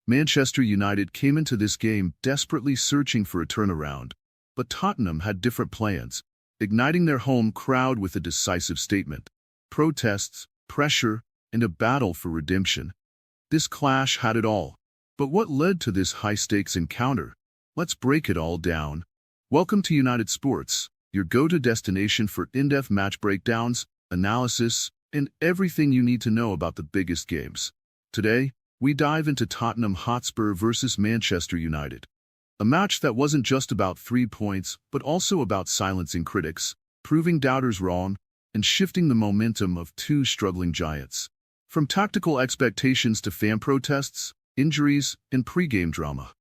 Manchester United came into this game desperately searching for a turnaround, but Tottenham had different plans, igniting their home crowd with a decisive statement. Protests, pressure, and a battle for redemption. This clash had it all. But what led to this high-stakes encounter? Let's break it all down. Welcome to United Sports, your go-to destination for in-depth match breakdowns, analysis, and everything you need to know about the biggest games. Today, we dive into Tottenham Hotspur versus Manchester United. A match that wasn't just about 3 points, but also about silencing critics, proving doubters wrong, and shifting the momentum of two struggling giants. From tactical expectations to fan protests, injuries, and pre-game drama.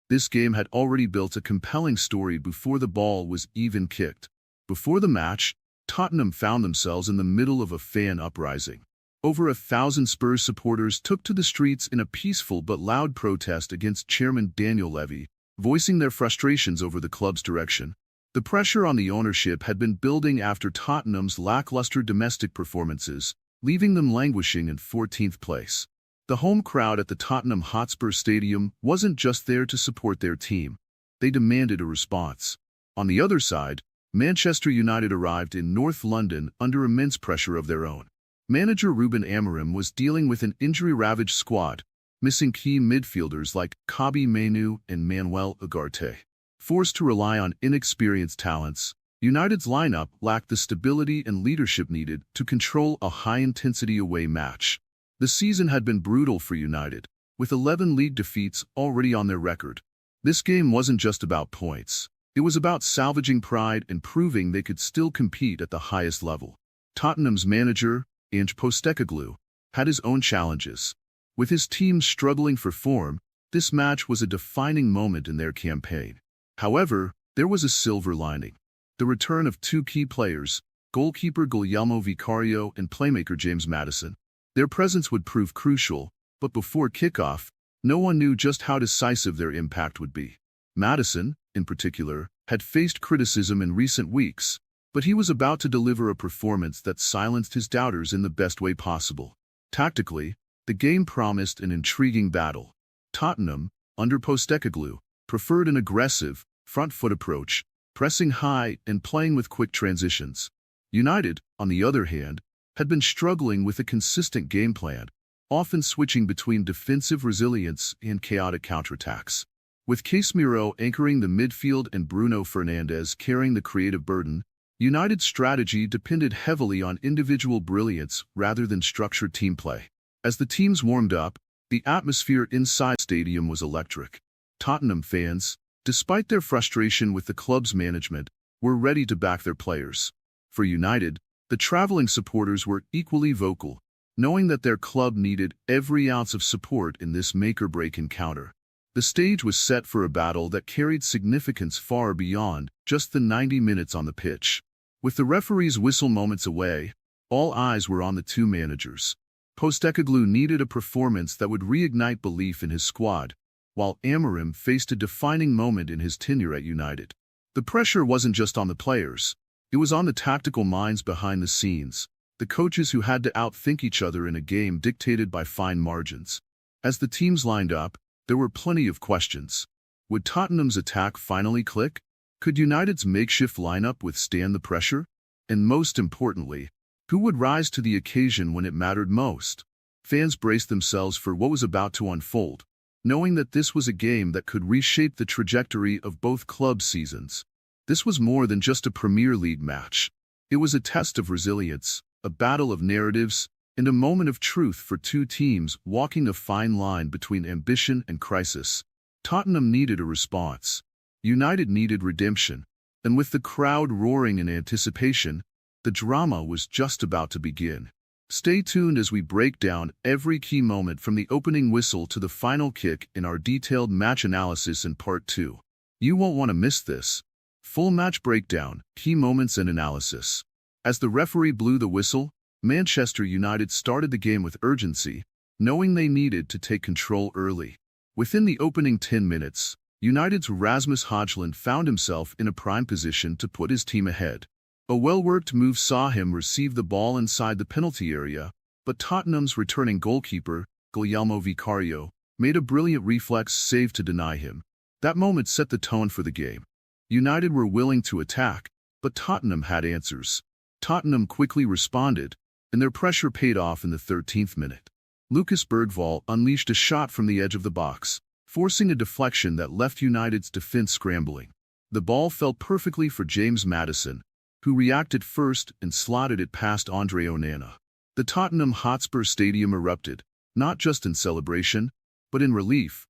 This game had already built a compelling story before the ball was even kicked. Before the match, Tottenham found themselves in the middle of a fan uprising. Over 1,000 Spurs supporters took to the streets in a peaceful but loud protest against Chairman Daniel Levy, voicing their frustrations over the club's direction. The pressure on the ownership had been building after Tottenham's lackluster domestic performances, leaving them languishing in 14th place. The home crowd at the Tottenham Hotspur Stadium wasn't just there to support their team. They demanded a response. On the other side, Manchester United arrived in North London under immense pressure of their own. Manager Ruben Amorim was dealing with an injury-ravaged squad, missing key midfielders like Kobbie Mainoo and Manuel Ugarte. Forced to rely on inexperienced talents, United's lineup lacked the stability and leadership needed to control a high-intensity away match. The season had been brutal for United, with 11 league defeats already on their record. This game wasn't just about points. It was about salvaging pride and proving they could still compete at the highest level. Tottenham's manager, Ange Postecoglou, had his own challenges. With his team struggling for form, this match was a defining moment in their campaign. However, there was a silver lining. The return of two key players, goalkeeper Guillermo Vicario and playmaker James Maddison. Their presence would prove crucial, but before kickoff, no one knew just how decisive their impact would be. Maddison, in particular, had faced criticism in recent weeks, but he was about to deliver a performance that silenced his doubters in the best way possible. Tactically, the game promised an intriguing battle. Tottenham, under Postecoglou, preferred an aggressive, front-foot approach, pressing high and playing with quick transitions. United, on the other hand, had been struggling with a consistent game plan, often switching between defensive resilience and chaotic counterattacks. With Casemiro anchoring the midfield and Bruno Fernandes carrying the creative burden, United's strategy depended heavily on individual brilliance rather than structured team play. As the teams warmed up, the atmosphere inside the stadium was electric. Tottenham fans, despite their frustration with the club's management, were ready to back their players. For United, the traveling supporters were equally vocal, knowing that their club needed every ounce of support in this make-or-break encounter. The stage was set for a battle that carried significance far beyond just the 90 minutes on the pitch. With the referee's whistle moments away, all eyes were on the two managers. Postecoglou needed a performance that would reignite belief in his squad, while Amorim faced a defining moment in his tenure at United. The pressure wasn't just on the players. It was on the tactical minds behind the scenes, the coaches who had to outthink each other in a game dictated by fine margins. As the teams lined up, there were plenty of questions. Would Tottenham's attack finally click? Could United's makeshift lineup withstand the pressure? And most importantly, who would rise to the occasion when it mattered most? Fans braced themselves for what was about to unfold, knowing that this was a game that could reshape the trajectory of both club seasons. This was more than just a Premier League match. It was a test of resilience, a battle of narratives, and a moment of truth for two teams walking a fine line between ambition and crisis. Tottenham needed a response. United needed redemption. And with the crowd roaring in anticipation, the drama was just about to begin. Stay tuned as we break down every key moment from the opening whistle to the final kick in our detailed match analysis in Part 2. You won't want to miss this. Full match breakdown, key moments and analysis. As the referee blew the whistle, Manchester United started the game with urgency, knowing they needed to take control early. Within the opening 10 minutes, United's Rasmus Højlund found himself in a prime position to put his team ahead. A well-worked move saw him receive the ball inside the penalty area, but Tottenham's returning goalkeeper, Guillermo Vicario, made a brilliant reflex save to deny him. That moment set the tone for the game. United were willing to attack, but Tottenham had answers. Tottenham quickly responded, and their pressure paid off in the 13th minute. Lucas Bergvall unleashed a shot from the edge of the box, forcing a deflection that left United's defense scrambling. The ball fell perfectly for James Maddison, who reacted first and slotted it past Andre Onana. The Tottenham Hotspur Stadium erupted, not just in celebration, but in relief.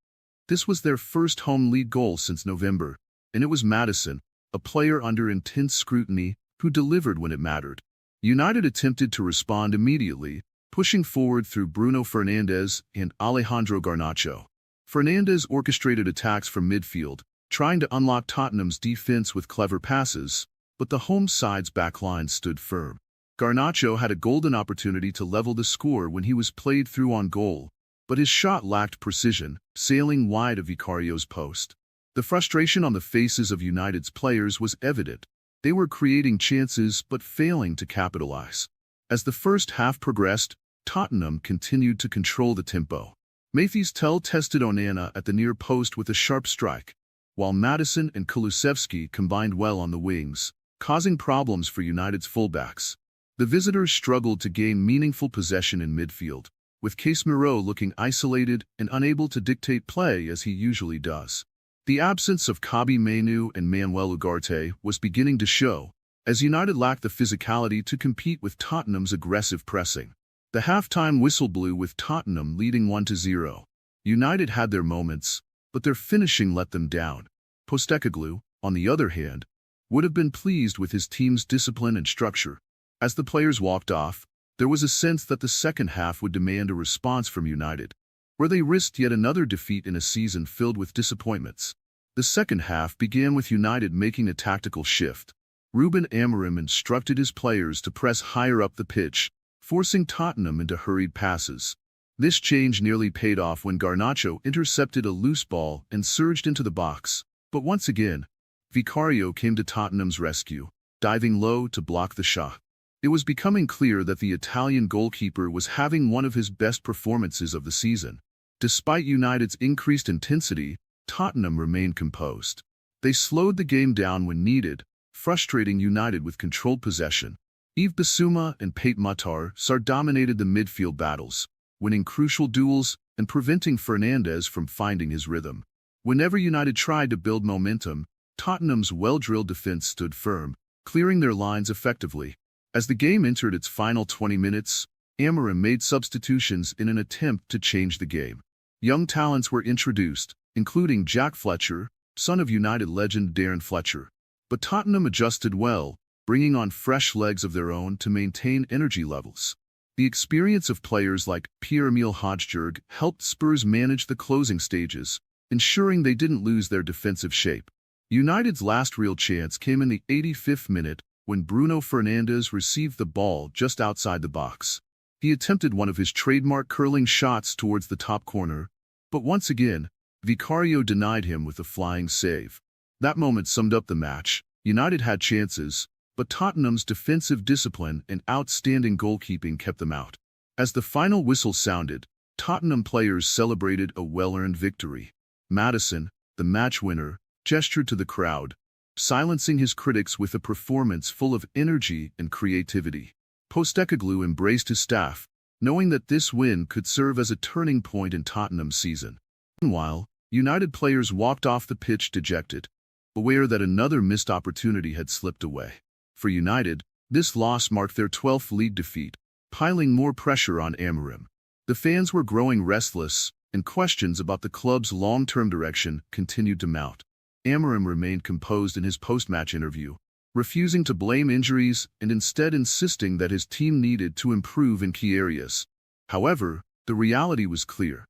This was their first home league goal since November, and it was Maddison, a player under intense scrutiny, who delivered when it mattered. United attempted to respond immediately, pushing forward through Bruno Fernandes and Alejandro Garnacho. Fernandes orchestrated attacks from midfield, trying to unlock Tottenham's defense with clever passes, but the home side's backline stood firm. Garnacho had a golden opportunity to level the score when he was played through on goal, but his shot lacked precision, sailing wide of Vicario's post. The frustration on the faces of United's players was evident. They were creating chances but failing to capitalize. As the first half progressed, Tottenham continued to control the tempo. Mathys Tel tested Onana at the near post with a sharp strike, while Maddison and Kulusevski combined well on the wings, causing problems for United's fullbacks. The visitors struggled to gain meaningful possession in midfield, with Casemiro looking isolated and unable to dictate play as he usually does. The absence of Kobbie Mainoo and Manuel Ugarte was beginning to show, as United lacked the physicality to compete with Tottenham's aggressive pressing. The halftime whistle blew with Tottenham leading 1-0. United had their moments, but their finishing let them down. Postecoglou, on the other hand, would have been pleased with his team's discipline and structure. As the players walked off, there was a sense that the second half would demand a response from United, where they risked yet another defeat in a season filled with disappointments. The second half began with United making a tactical shift. Ruben Amorim instructed his players to press higher up the pitch, forcing Tottenham into hurried passes. This change nearly paid off when Garnacho intercepted a loose ball and surged into the box. But once again, Vicario came to Tottenham's rescue, diving low to block the shot. It was becoming clear that the Italian goalkeeper was having one of his best performances of the season. Despite United's increased intensity, Tottenham remained composed. They slowed the game down when needed, frustrating United with controlled possession. Yves Bissouma and Pape Matar dominated the midfield battles, winning crucial duels and preventing Fernandes from finding his rhythm. Whenever United tried to build momentum, Tottenham's well-drilled defense stood firm, clearing their lines effectively. As the game entered its final 20 minutes, Amorim made substitutions in an attempt to change the game. Young talents were introduced, including Jack Fletcher, son of United legend Darren Fletcher. But Tottenham adjusted well, bringing on fresh legs of their own to maintain energy levels. The experience of players like Pierre-Emile Højbjerg helped Spurs manage the closing stages, ensuring they didn't lose their defensive shape. United's last real chance came in the 85th minute, when Bruno Fernandes received the ball just outside the box. He attempted one of his trademark curling shots towards the top corner, but once again, Vicario denied him with a flying save. That moment summed up the match. United had chances, but Tottenham's defensive discipline and outstanding goalkeeping kept them out. As the final whistle sounded, Tottenham players celebrated a well-earned victory. Maddison, the match winner, gestured to the crowd, silencing his critics with a performance full of energy and creativity. Postecoglou embraced his staff, knowing that this win could serve as a turning point in Tottenham's season. Meanwhile, United players walked off the pitch dejected, aware that another missed opportunity had slipped away. For United, this loss marked their 12th league defeat, piling more pressure on Amorim. The fans were growing restless, and questions about the club's long-term direction continued to mount. Amorim remained composed in his post-match interview, refusing to blame injuries and instead insisting that his team needed to improve in key areas. However, the reality was clear.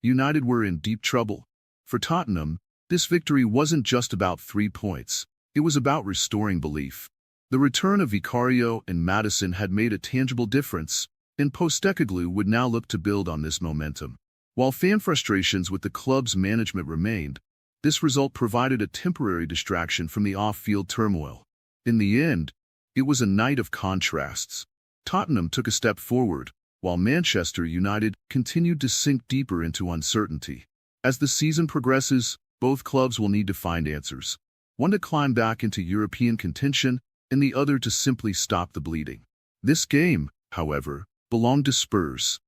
United were in deep trouble. For Tottenham, this victory wasn't just about 3 points. It was about restoring belief. The return of Vicario and Maddison had made a tangible difference, and Postecoglou would now look to build on this momentum. While fan frustrations with the club's management remained, this result provided a temporary distraction from the off-field turmoil. In the end, it was a night of contrasts. Tottenham took a step forward, while Manchester United continued to sink deeper into uncertainty. As the season progresses, both clubs will need to find answers. One to climb back into European contention, and the other to simply stop the bleeding. This game, however, belonged to Spurs.